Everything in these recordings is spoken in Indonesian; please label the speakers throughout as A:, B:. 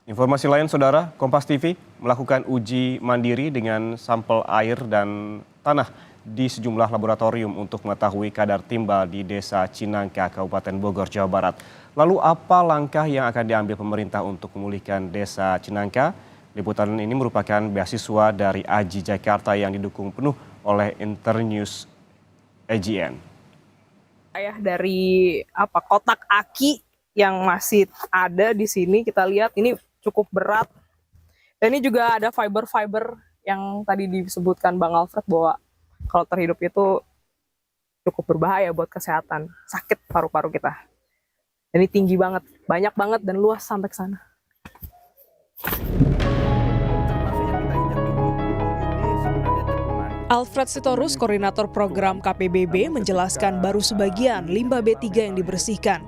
A: Informasi lain, Saudara, Kompas TV melakukan uji mandiri dengan sampel air dan tanah di sejumlah laboratorium untuk mengetahui kadar timbal di Desa Cinangka, Kabupaten Bogor, Jawa Barat. Lalu apa langkah yang akan diambil pemerintah untuk memulihkan Desa Cinangka? Liputan ini merupakan beasiswa dari AJI Jakarta yang didukung penuh oleh Internews AGN.
B: Dari kotak aki yang masih ada di sini, kita lihat ini cukup berat. Dan ini juga ada fiber-fiber yang tadi disebutkan Bang Alfred bahwa kalau terhidup itu cukup berbahaya buat kesehatan, sakit paru-paru kita. Dan ini tinggi banget, banyak banget dan luas sampai ke sana.
C: Alfred Sitorus, koordinator program KPBB, menjelaskan baru sebagian limbah B3 yang dibersihkan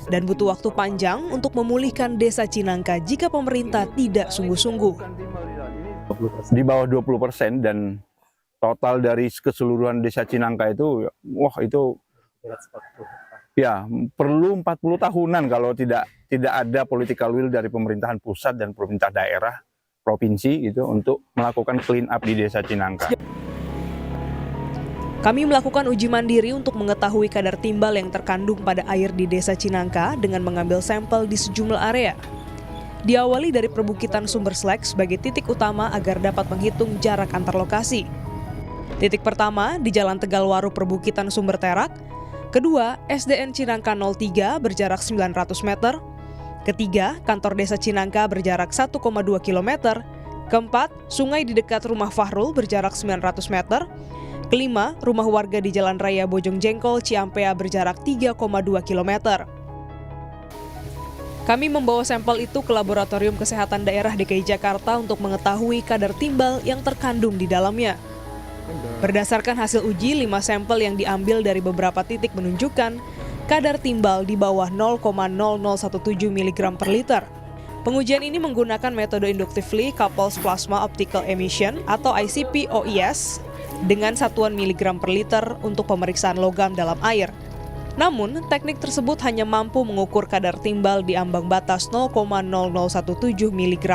C: dan butuh waktu panjang untuk memulihkan Desa Cinangka jika pemerintah tidak sungguh-sungguh.
D: Di bawah 20% dan total dari keseluruhan Desa Cinangka itu, itu ya perlu 40 tahunan kalau tidak ada political will dari pemerintahan pusat dan pemerintah daerah, provinsi gitu untuk melakukan clean up di Desa Cinangka.
C: Kami melakukan uji mandiri untuk mengetahui kadar timbal yang terkandung pada air di Desa Cinangka dengan mengambil sampel di sejumlah area. Diawali dari perbukitan Sumber Slek sebagai titik utama agar dapat menghitung jarak antar lokasi. Titik pertama di Jalan Tegalwaru Perbukitan Sumber Terak, kedua SDN Cinangka 03 berjarak 900 meter, ketiga Kantor Desa Cinangka berjarak 1,2 km, keempat sungai di dekat rumah Fahrul berjarak 900 meter, kelima, rumah warga di Jalan Raya Bojong Jengkol, Ciampea berjarak 3,2 km. Kami membawa sampel itu ke Laboratorium Kesehatan Daerah DKI Jakarta untuk mengetahui kadar timbal yang terkandung di dalamnya. Berdasarkan hasil uji, 5 sampel yang diambil dari beberapa titik menunjukkan kadar timbal di bawah 0,0017 mg per liter. Pengujian ini menggunakan metode Inductively Coupled Plasma Optical Emission atau ICP-OES dengan satuan miligram per liter untuk pemeriksaan logam dalam air. Namun, teknik tersebut hanya mampu mengukur kadar timbal di ambang batas 0,0017 mg.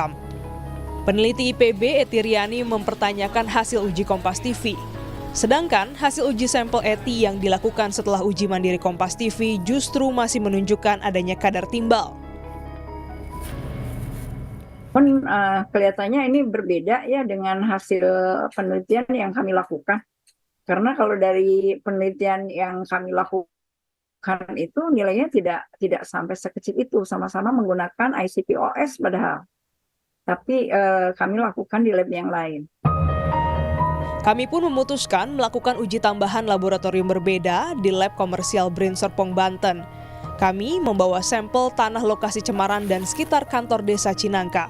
C: Peneliti IPB Etiriani mempertanyakan hasil uji Kompas TV. Sedangkan hasil uji sampel ETI yang dilakukan setelah uji mandiri Kompas TV justru masih menunjukkan adanya kadar timbal.
E: Kelihatannya ini berbeda ya dengan hasil penelitian yang kami lakukan. Karena kalau dari penelitian yang kami lakukan itu nilainya tidak sampai sekecil itu, sama-sama menggunakan ICP-OS padahal. Tapi kami lakukan di lab yang lain.
C: Kami pun memutuskan melakukan uji tambahan laboratorium berbeda di lab komersial BRIN Serpong, Banten. Kami membawa sampel tanah lokasi cemaran dan sekitar kantor Desa Cinangka.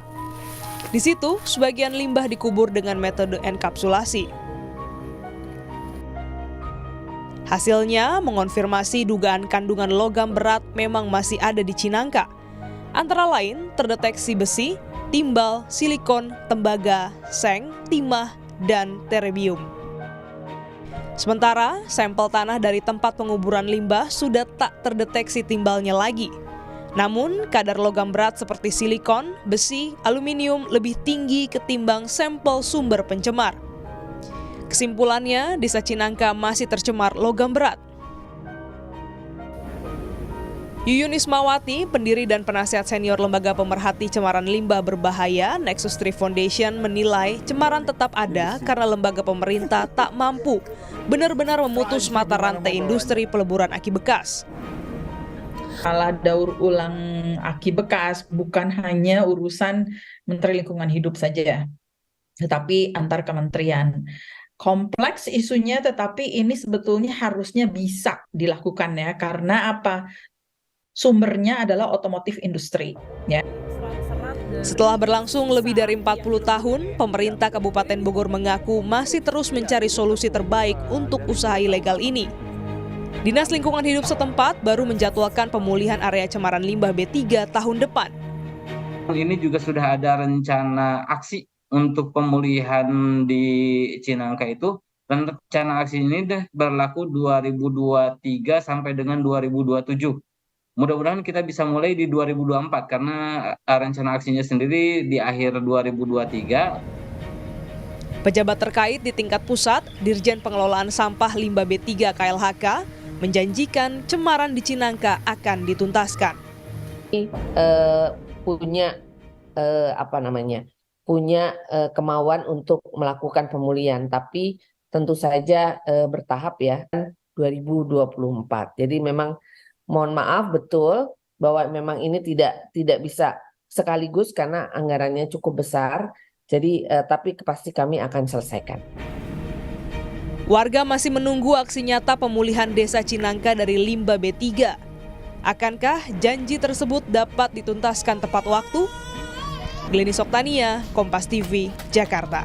C: Di situ, sebagian limbah dikubur dengan metode enkapsulasi. Hasilnya mengonfirmasi dugaan kandungan logam berat memang masih ada di Cinangka. Antara lain, terdeteksi besi, timbal, silikon, tembaga, seng, timah, dan terbium. Sementara, sampel tanah dari tempat penguburan limbah sudah tak terdeteksi timbalnya lagi. Namun, kadar logam berat seperti silikon, besi, aluminium lebih tinggi ketimbang sampel sumber pencemar. Kesimpulannya, Desa Cinangka masih tercemar logam berat. Yuyun Ismawati, pendiri dan penasihat senior Lembaga Pemerhati Cemaran Limbah Berbahaya Nexus 3 Foundation menilai cemaran tetap ada karena lembaga pemerintah tak mampu benar-benar memutus mata rantai industri peleburan aki bekas.
F: Masalah daur ulang aki bekas bukan hanya urusan Menteri Lingkungan Hidup saja, tetapi antar kementerian. Kompleks isunya, tetapi ini sebetulnya harusnya bisa dilakukan ya, karena apa? Sumbernya adalah otomotif industri. Ya.
C: Setelah berlangsung lebih dari 40 tahun, pemerintah Kabupaten Bogor mengaku masih terus mencari solusi terbaik untuk usaha ilegal ini. Dinas Lingkungan Hidup setempat baru menjadwalkan pemulihan area cemaran limbah B3 tahun depan.
G: Ini juga sudah ada rencana aksi untuk pemulihan di Cinangka itu. Rencana aksi ini berlaku 2023 sampai dengan 2027. mudah-mudahan kita bisa mulai di 2024 karena rencana aksinya sendiri di akhir 2023.
C: Pejabat terkait di tingkat pusat, Dirjen Pengelolaan Sampah Limbah B3 KLHK, menjanjikan cemaran di Cinangka akan dituntaskan.
H: Punya kemauan untuk melakukan pemulihan, tapi tentu saja bertahap ya, 2024. Jadi memang mohon maaf betul bahwa memang ini tidak bisa sekaligus karena anggarannya cukup besar. Jadi tapi pasti kami akan selesaikan.
C: Warga masih menunggu aksi nyata pemulihan Desa Cinangka dari limbah B3. Akankah janji tersebut dapat dituntaskan tepat waktu? Glenis Oktania, Kompas TV, Jakarta.